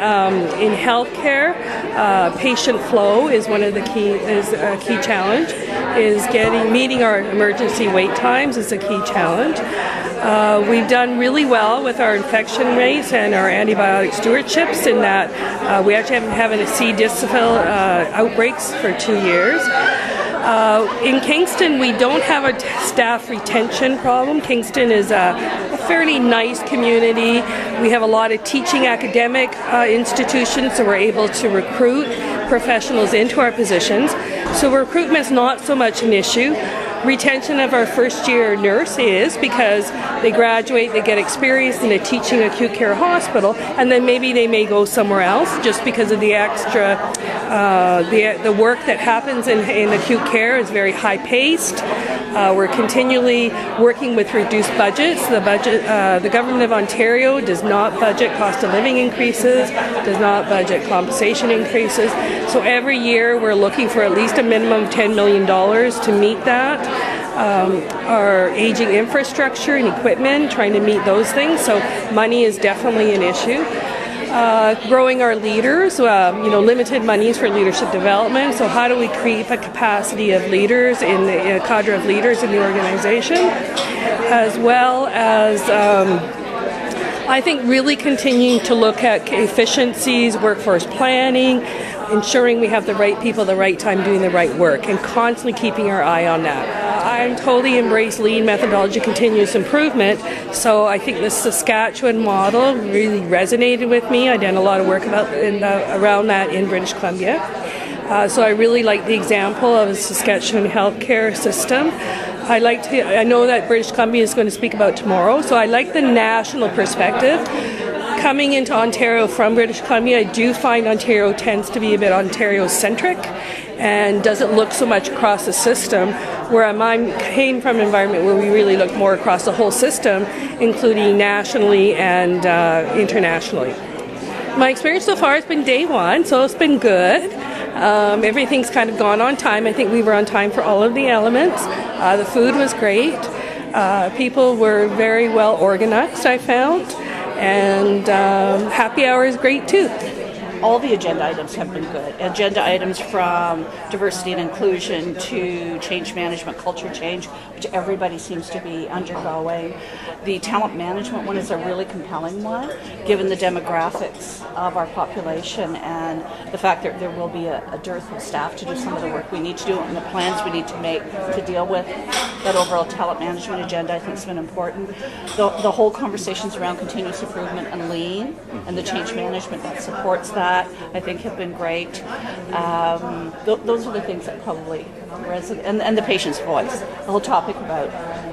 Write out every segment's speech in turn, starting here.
in healthcare, patient flow is one of the a key challenge. Meeting our emergency wait times is a key challenge. We've done really well with our infection rates and our antibiotic stewardships in that we actually haven't had a C. difficile outbreaks for 2 years. In Kingston, we don't have a staff retention problem. Kingston is a fairly nice community. We have a lot of teaching academic institutions, so we're able to recruit professionals into our positions. So recruitment's not so much an issue. Retention of our first year nurse is, because they graduate, they get experience in a teaching acute care hospital, and then maybe they may go somewhere else just because of the extra, the work that happens in acute care is very high paced. We're continually working with reduced budgets. The government of Ontario does not budget cost of living increases, does not budget compensation increases. So every year we're looking for at least a minimum of $10 million to meet that. Our aging infrastructure and equipment, trying to meet those things. So money is definitely an issue. Growing our leaders, limited monies for leadership development. So how do we create a capacity of leaders in the cadre of leaders in the organization, as well as I think really continuing to look at efficiencies, workforce planning, ensuring we have the right people, the right time, doing the right work, and constantly keeping our eye on that. I totally embrace lean methodology, continuous improvement, so I think the Saskatchewan model really resonated with me. I did a lot of work around that in British Columbia. So I really like the example of the Saskatchewan healthcare system. I know that British Columbia is going to speak about tomorrow, so I like the national perspective. Coming into Ontario from British Columbia, I do find Ontario tends to be a bit Ontario-centric and doesn't look so much across the system, where I came from an environment where we really look more across the whole system, including nationally and internationally. My experience so far has been day one, so it's been good. Everything's kind of gone on time. I think we were on time for all of the elements. The food was great. People were very well organized, I found. And happy hour is great too. All the agenda items have been good. Agenda items from diversity and inclusion to change management, culture change, which everybody seems to be undergoing. The talent management one is a really compelling one, given the demographics of our population and the fact that there will be a dearth of staff to do some of the work we need to do and the plans we need to make to deal with that overall talent management agenda. I think has been important. The whole conversations around continuous improvement and lean and the change management that supports that, I think, have been great. Those are the things that probably resonate. And the patient's voice. The whole topic about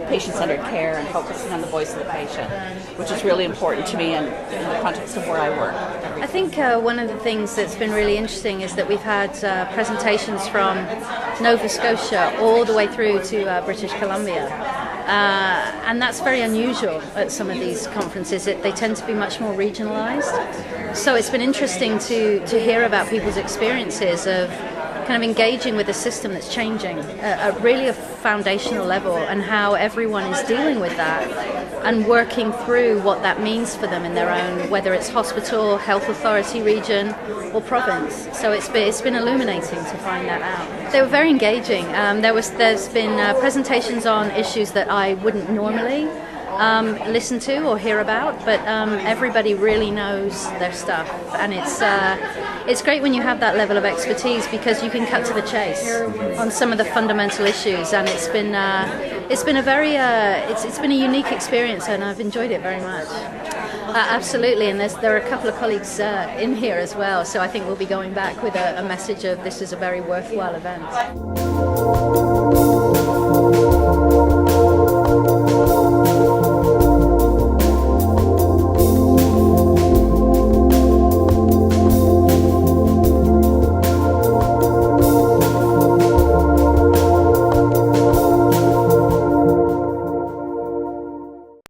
patient-centered care and focusing on the voice of the patient, which is really important to me in the context of where I work. I think one of the things that's been really interesting is that we've had presentations from Nova Scotia all the way through to British Columbia. And that's very unusual at some of these conferences. They tend to be much more regionalised. So it's been interesting to hear about people's experiences of kind of engaging with a system that's changing at really a foundational level, and how everyone is dealing with that and working through what that means for them in their own, whether it's hospital, health authority region or province. So it's been illuminating to find that out. They were very engaging. There's been presentations on issues that I wouldn't normally listen to or hear about, but everybody really knows their stuff, and it's great when you have that level of expertise, because you can cut to the chase on some of the fundamental issues, and it's been a unique experience, and I've enjoyed it very much. Absolutely, and there are a couple of colleagues in here as well, so I think we'll be going back with a message of this is a very worthwhile event.